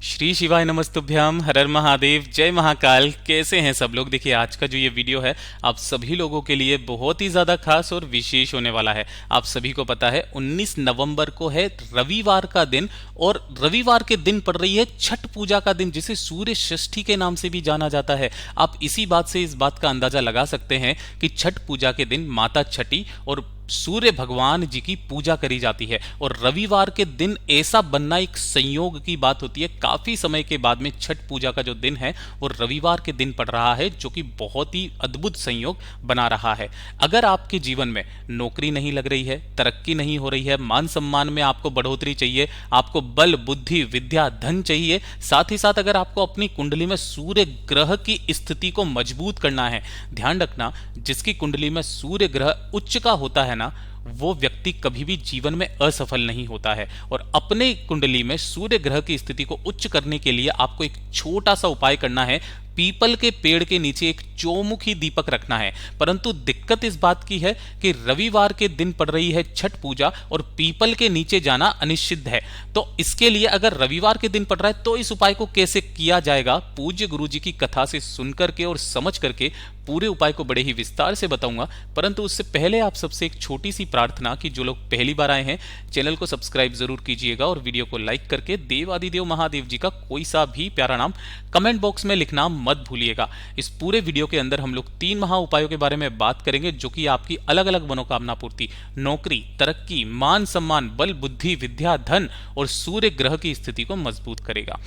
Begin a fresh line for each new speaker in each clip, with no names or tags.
श्री शिवाय नमस्तुभ्यम हर हर महादेव जय महाकाल। कैसे हैं सब लोग। देखिए आज का जो ये वीडियो है आप सभी लोगों के लिए बहुत ही ज़्यादा खास और विशेष होने वाला है। आप सभी को पता है 19 नवंबर को है रविवार का दिन, और रविवार के दिन पड़ रही है छठ पूजा का दिन, जिसे सूर्य षष्ठी के नाम से भी जाना जाता है। आप इसी बात से इस बात का अंदाजा लगा सकते हैं कि छठ पूजा के दिन माता छठी और सूर्य भगवान जी की पूजा करी जाती है। और रविवार के दिन ऐसा बनना एक संयोग की बात होती है। काफी समय के बाद में छठ पूजा का जो दिन है वो रविवार के दिन पड़ रहा है, जो कि बहुत ही अद्भुत संयोग बना रहा है। अगर आपके जीवन में नौकरी नहीं लग रही है, तरक्की नहीं हो रही है, मान सम्मान में आपको बढ़ोतरी चाहिए, आपको बल बुद्धि विद्या धन चाहिए, साथ ही साथ अगर आपको अपनी कुंडली में सूर्य ग्रह की स्थिति को मजबूत करना है, ध्यान रखना जिसकी कुंडली में सूर्य ग्रह उच्च का होता है ना, वो व्यक्ति कभी भी जीवन में असफल नहीं होता है। और अपने कुंडली में सूर्य ग्रह की स्थिति को उच्च करने के लिए आपको एक छोटा सा उपाय करना है। पीपल के पेड़ के नीचे एक चौमुखी दीपक रखना है। परंतु दिक्कत इस बात की है कि रविवार के दिन पड़ रही है छठ पूजा और पीपल के नीचे जाना अनिषिद्ध है। तो इसके लिए अगर रविवार के दिन पड़ रहा है तो इस उपाय को कैसे किया जाएगा, पूज्य गुरु जी की कथा से सुनकर के और समझ करके पूरे उपाय को बड़े ही विस्तार से बताऊंगा। परंतु उससे पहले आप सबसे एक छोटी सी प्रार्थना कि जो लोग पहली बार आए हैं चैनल को सब्सक्राइब जरूर कीजिएगा और वीडियो को लाइक करके देवादिदेव महादेव जी का कोई सा भी प्यारा नाम कमेंट बॉक्स में लिखना मत भूलिएगा। इस पूरे वीडियो के अंदर हम लोग 3 महा उपायों के बारे में बात करेंगे, जो कि आपकी अलग अलग मनोकामना पूर्ति, नौकरी, तरक्की, मान सम्मान, बल बुद्धि विद्या धन और सूर्य ग्रह की स्थिति को मजबूत करेगा।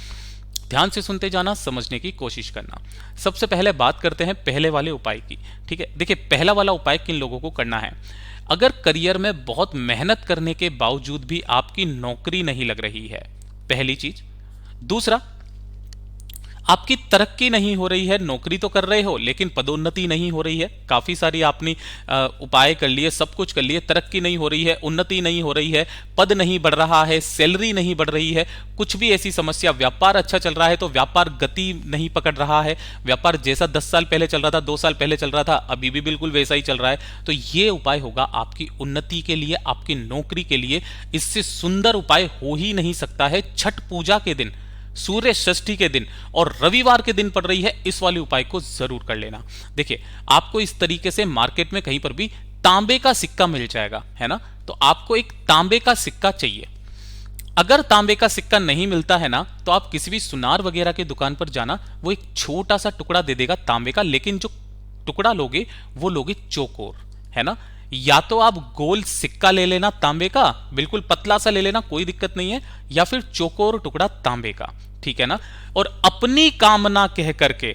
ध्यान से सुनते जाना, समझने की कोशिश करना। सबसे पहले बात करते हैं पहले वाले उपाय की। ठीक है, देखिए पहला वाला उपाय किन लोगों को करना है। अगर करियर में बहुत मेहनत करने के बावजूद भी आपकी नौकरी नहीं लग रही है, पहली चीज। दूसरा, आपकी तरक्की नहीं हो रही है, नौकरी तो कर रहे हो लेकिन पदोन्नति नहीं हो रही है, काफी सारी आपने उपाय कर लिए, सब कुछ कर लिए, तरक्की नहीं हो रही है, उन्नति नहीं हो रही है, पद नहीं बढ़ रहा है, सैलरी नहीं बढ़ रही है, कुछ भी ऐसी समस्या, व्यापार अच्छा चल रहा है तो व्यापार गति नहीं पकड़ रहा है, व्यापार जैसा 10 साल पहले चल रहा था, 2 साल पहले चल रहा था, अभी भी बिल्कुल वैसा ही चल रहा है, तो ये उपाय होगा आपकी उन्नति के लिए, आपकी नौकरी के लिए। इससे सुंदर उपाय हो ही नहीं सकता है। छठ पूजा के दिन, सूर्य षष्ठी के दिन और रविवार के दिन पड़ रही है, इस वाले उपाय को जरूर कर लेना। देखिए आपको इस तरीके से मार्केट में कहीं पर भी तांबे का सिक्का मिल जाएगा, है ना, तो आपको एक तांबे का सिक्का चाहिए। अगर तांबे का सिक्का नहीं मिलता है ना, तो आप किसी भी सुनार वगैरह की दुकान पर जाना, वो एक छोटा सा टुकड़ा दे देगा तांबे का, लेकिन जो टुकड़ा लोगे वो लोगे चौकोर, है ना। या तो आप गोल सिक्का ले लेना तांबे का, बिल्कुल पतला सा ले लेना, कोई दिक्कत नहीं है, या फिर चौकोर टुकड़ा तांबे का, ठीक है ना। और अपनी कामना कह करके,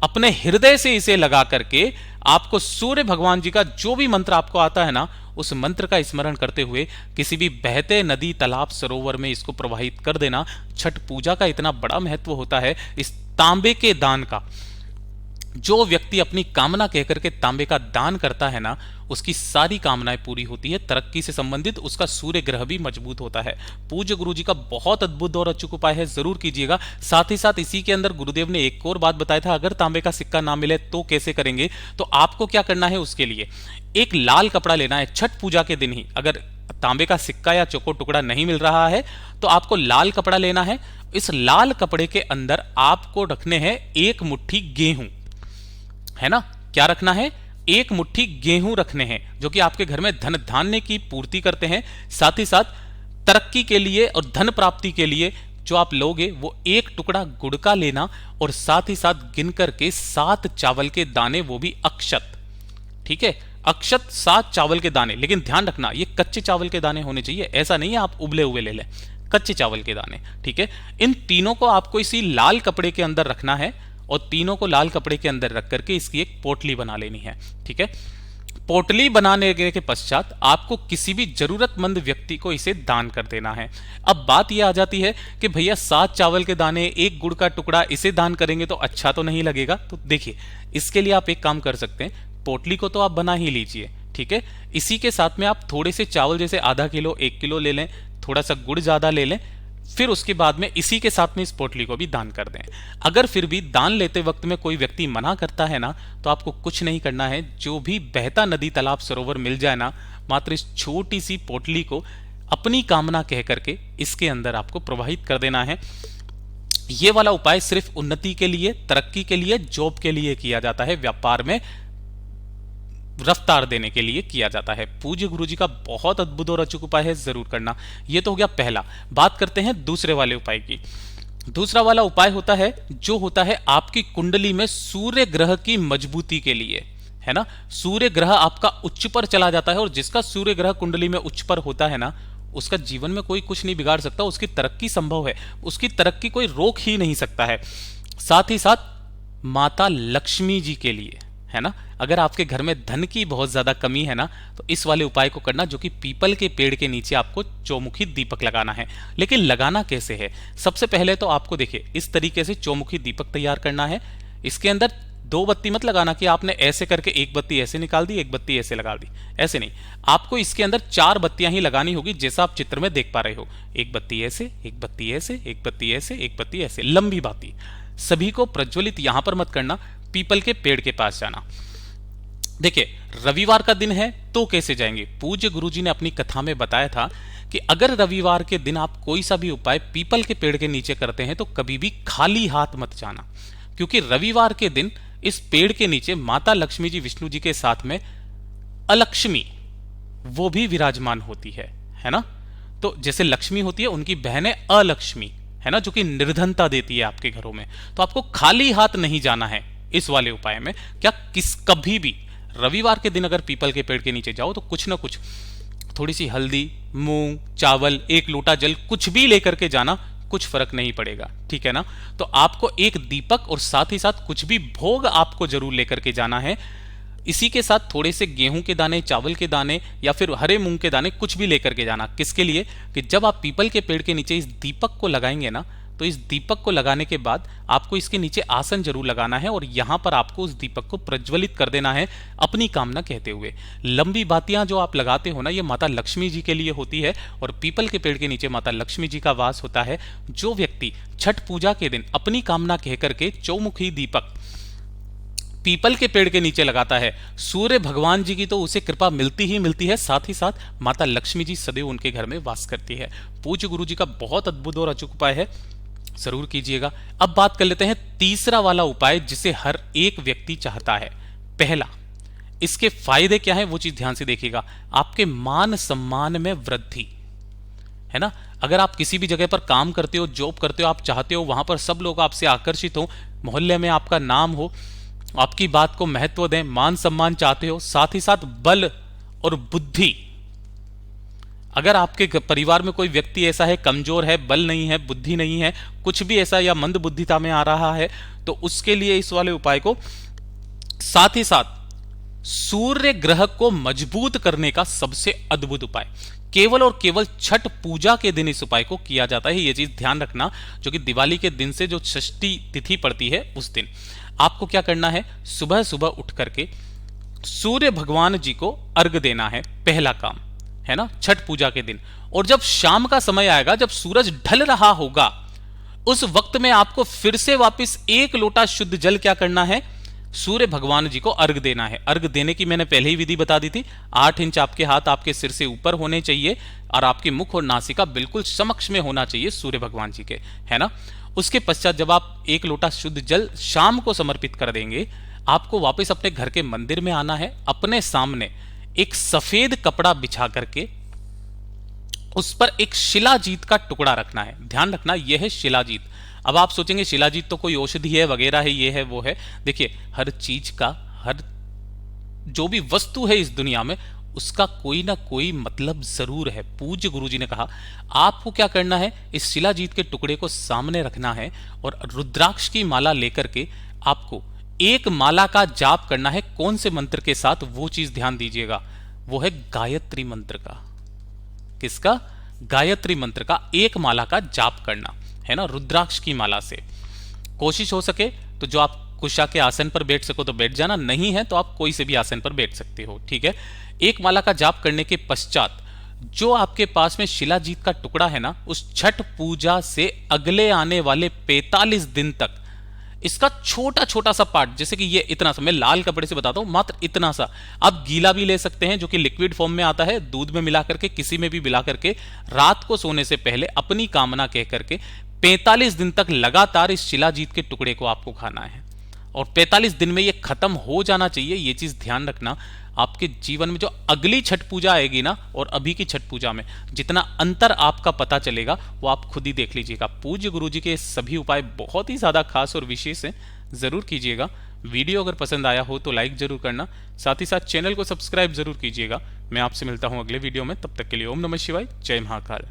अपने हृदय से इसे लगा करके आपको सूर्य भगवान जी का जो भी मंत्र आपको आता है ना, उस मंत्र का स्मरण करते हुए किसी भी बहते नदी तालाब सरोवर में इसको प्रवाहित कर देना। छठ पूजा का इतना बड़ा महत्व होता है इस तांबे के दान का। जो व्यक्ति अपनी कामना कहकर के तांबे का दान करता है ना, उसकी सारी कामनाएं पूरी होती है, तरक्की से संबंधित उसका सूर्य ग्रह भी मजबूत होता है। पूज्य गुरु जी का बहुत अद्भुत और अचूक उपाय है, जरूर कीजिएगा। साथ ही साथ इसी के अंदर गुरुदेव ने एक और बात बताया था, अगर तांबे का सिक्का ना मिले तो कैसे करेंगे। तो आपको क्या करना है, उसके लिए एक लाल कपड़ा लेना है छठ पूजा के दिन ही। अगर तांबे का सिक्का या चौकोर टुकड़ा नहीं मिल रहा है तो आपको लाल कपड़ा लेना है। इस लाल कपड़े के अंदर आपको रखने हैं 1 मुट्ठी गेहूं, है ना। क्या रखना है, 1 मुट्ठी गेहूं रखने हैं, जो कि आपके घर में धन धान्य की पूर्ति करते हैं। साथ ही साथ तरक्की के लिए और धन प्राप्ति के लिए जो आप लोगे वो 1 टुकड़ा गुड़ का लेना, और साथ ही साथ गिन करके 7 चावल के दाने, वो भी अक्षत, ठीक है, अक्षत 7 चावल के दाने। लेकिन ध्यान रखना ये कच्चे चावल के दाने होने चाहिए, ऐसा नहीं है आप उबले हुए ले लें, कच्चे चावल के दाने, ठीक है। इन तीनों को आपको इसी लाल कपड़े के अंदर रखना है, और तीनों को लाल कपड़े के अंदर रख करके इसकी एक पोटली बना लेनी है, ठीक है। पोटली बनाने के पश्चात आपको किसी भी जरूरतमंद व्यक्ति को इसे दान कर देना है। अब बात यह आ जाती है कि भैया 7 चावल के दाने, 1 गुड़ का टुकड़ा, इसे दान करेंगे तो अच्छा तो नहीं लगेगा। तो देखिए इसके लिए आप एक काम कर सकते हैं, पोटली को तो आप बना ही लीजिए, ठीक है। इसी के साथ में आप थोड़े से चावल, जैसे आधा किलो 1 किलो ले लें, थोड़ा सा गुड़ ज्यादा ले लें, फिर उसके बाद में इसी के साथ में इस पोटली को भी दान कर दें। अगर फिर भी दान लेते वक्त में कोई व्यक्ति मना करता है ना, तो आपको कुछ नहीं करना है, जो भी बहता नदी तालाब सरोवर मिल जाए ना, मात्र इस छोटी सी पोटली को अपनी कामना कह करके इसके अंदर आपको प्रवाहित कर देना है। ये वाला उपाय सिर्फ उन्नति के लिए, तरक्की के लिए, जॉब के लिए किया जाता है, व्यापार में रफ्तार देने के लिए किया जाता है। पूज्य गुरुजी का बहुत अद्भुत और अचूक उपाय है, जरूर करना। ये तो हो गया पहला। बात करते हैं दूसरे वाले उपाय की। दूसरा वाला उपाय होता है जो होता है आपकी कुंडली में सूर्य ग्रह की मजबूती के लिए, है ना। सूर्य ग्रह आपका उच्च पर चला जाता है, और जिसका सूर्य ग्रह कुंडली में उच्च पर होता है ना, उसका जीवन में कोई कुछ नहीं बिगाड़ सकता, उसकी तरक्की संभव है, उसकी तरक्की कोई रोक ही नहीं सकता है। साथ ही साथ माता लक्ष्मी जी के लिए, है ना। अगर आपके घर में धन की बहुत ज्यादा कमी है ना, तो इस वाले उपाय को करना, जो कि पीपल के पेड़ के नीचे आपको चौमुखी दीपक लगाना है। लेकिन लगाना कैसे है? सबसे पहले तो आपको देखिए इस तरीके से चौमुखी दीपक तैयार करना है। इसके अंदर दो बत्ती मत लगाना कि आपने ऐसे करके एक बत्ती ऐसे निकाल दी, एक बत्ती ऐसे लगा दी, ऐसे नहीं। आपको इसके अंदर 4 बत्तियां ही लगानी होगी, जैसा आप चित्र में देख पा रहे हो। एक बत्ती ऐसे, एक बत्ती ऐसे, एक बत्ती ऐसे, एक बत्ती ऐसे, लंबी बाती। सभी को प्रज्वलित यहां पर मत करना, पीपल के पेड़ के पास जाना। देखिए रविवार का दिन है तो कैसे जाएंगे? पूज्य गुरुजी ने अपनी कथा में बताया था कि अगर रविवार के दिन आप कोई सा भी उपाय पीपल के पेड़ के नीचे करते हैं तो कभी भी खाली हाथ मत जाना, क्योंकि रविवार के दिन इस पेड़ के नीचे माता लक्ष्मी जी विष्णु जी के साथ में अलक्ष्मी वो भी विराजमान होती है ना। तो जैसे लक्ष्मी होती है, उनकी बहन है अलक्ष्मी, है ना, जो कि निर्धनता देती है आपके घरों में। तो आपको खाली हाथ नहीं जाना है इस वाले उपाय में। क्या कभी भी रविवार के दिन अगर पीपल के पेड़ के नीचे जाओ तो कुछ ना कुछ, थोड़ी सी हल्दी, मूंग, चावल, 1 लोटा जल, कुछ भी लेकर के जाना, कुछ फर्क नहीं पड़ेगा, ठीक है ना। तो आपको एक दीपक और साथ ही साथ कुछ भी भोग आपको जरूर लेकर के जाना है। इसी के साथ थोड़े से गेहूं के दाने, चावल के दाने या फिर हरे मूंग के दाने, कुछ भी लेकर के जाना। किसके लिए? कि जब आप पीपल के पेड़ के नीचे इस दीपक को लगाएंगे ना, तो इस दीपक को लगाने के बाद आपको इसके नीचे आसन जरूर लगाना है, और यहां पर आपको उस दीपक को प्रज्वलित कर देना है अपनी कामना कहते हुए। लंबी बातियां जो आप लगाते हो ना, ये माता लक्ष्मी जी के लिए होती है, और पीपल के पेड़ के नीचे माता लक्ष्मी जी का वास होता है। जो व्यक्ति छठ पूजा के दिन अपनी कामना कह करके चौमुखी दीपक पीपल के पेड़ के नीचे लगाता है, सूर्य भगवान जी की तो उसे कृपा मिलती ही मिलती है, साथ ही साथ माता लक्ष्मी जी सदैव उनके घर में वास करती है। पूज्य गुरु जी का बहुत अद्भुत और अचूक उपाय है, जरूर कीजिएगा। अब बात कर लेते हैं तीसरा वाला उपाय, जिसे हर एक व्यक्ति चाहता है। पहला, इसके फायदे क्या है वो चीज ध्यान से देखिएगा। आपके मान सम्मान में वृद्धि, है ना। अगर आप किसी भी जगह पर काम करते हो, जॉब करते हो, आप चाहते हो वहां पर सब लोग आपसे आकर्षित हो, मोहल्ले में आपका नाम हो, आपकी बात को महत्व दें, मान सम्मान चाहते हो, साथ ही साथ बल और बुद्धि। अगर आपके परिवार में कोई व्यक्ति ऐसा है, कमजोर है, बल नहीं है, बुद्धि नहीं है, कुछ भी ऐसा या मंद बुद्धिता में आ रहा है, तो उसके लिए इस वाले उपाय को, साथ ही साथ सूर्य ग्रह को मजबूत करने का सबसे अद्भुत उपाय, केवल और केवल छठ पूजा के दिन इस उपाय को किया जाता है। यह चीज ध्यान रखना, जो कि दिवाली के दिन से जो षष्ठी तिथि पड़ती है उस दिन आपको क्या करना है, सुबह सुबह उठ करके सूर्य भगवान जी को अर्घ देना है, पहला काम, है ना, छठ पूजा के दिन। और जब शाम का समय आएगा, जब सूरज ढल रहा होगा, उस वक्त में आपको फिर से वापस 1 लोटा शुद्ध जल क्या करना है, सूर्य भगवान जी को अर्घ देना है। अर्घ देने की मैंने पहले ही विधि बता दी थी। 8 इंच आपके हाथ आपके सिर से ऊपर होने चाहिए, और आपके मुख और नासिका बिल्कुल समक्ष में होना चाहिए सूर्य भगवान जी के, है ना। उसके पश्चात जब आप 1 लोटा शुद्ध जल शाम को समर्पित कर देंगे, आपको वापस अपने घर के मंदिर में आना है। अपने सामने एक सफेद कपड़ा बिछा करके उस पर एक शिलाजीत का टुकड़ा रखना है। ध्यान रखना, यह है शिलाजीत। अब आप सोचेंगे शिलाजीत तो कोई औषधि है वगैरह है, ये है वो है। देखिए, हर चीज का, हर जो भी वस्तु है इस दुनिया में, उसका कोई ना कोई मतलब जरूर है। पूज्य गुरुजी ने कहा आपको क्या करना है, इस शिलाजीत के टुकड़े को सामने रखना है, और रुद्राक्ष की माला लेकर के आपको एक माला का जाप करना है। कौन से मंत्र के साथ, वो चीज ध्यान दीजिएगा, वो है गायत्री मंत्र का। किसका? गायत्री मंत्र का एक माला का जाप करना है ना, रुद्राक्ष की माला से। कोशिश हो सके तो जो आप कुशा के आसन पर बैठ सको तो बैठ जाना, नहीं है तो आप कोई से भी आसन पर बैठ सकते हो, ठीक है। एक माला का जाप करने के पश्चात जो आपके पास में शिलाजीत का टुकड़ा है ना, उस छठ पूजा से अगले आने वाले 45 दिन तक इसका छोटा छोटा सा पार्ट, जैसे कि ये इतना सा, मैं लाल कपड़े से बताता हूं, मात्र इतना सा, आप गीला भी ले सकते हैं जो कि लिक्विड फॉर्म में आता है, दूध में मिला करके, किसी में भी मिला करके, रात को सोने से पहले अपनी कामना कह करके 45 दिन तक लगातार इस शिलाजीत के टुकड़े को आपको खाना है और 45 दिन में ये खत्म हो जाना चाहिए। ये चीज ध्यान रखना। आपके जीवन में जो अगली छठ पूजा आएगी ना और अभी की छठ पूजा में जितना अंतर आपका पता चलेगा वो आप खुद ही देख लीजिएगा। पूज्य गुरुजी के सभी उपाय बहुत ही ज्यादा खास और विशेष हैं, जरूर कीजिएगा। वीडियो अगर पसंद आया हो तो लाइक जरूर करना, साथ ही साथ चैनल को सब्सक्राइब जरूर कीजिएगा। मैं आपसे मिलता हूं अगले वीडियो में, तब तक के लिए ओम नमः शिवाय, जय महाकाल।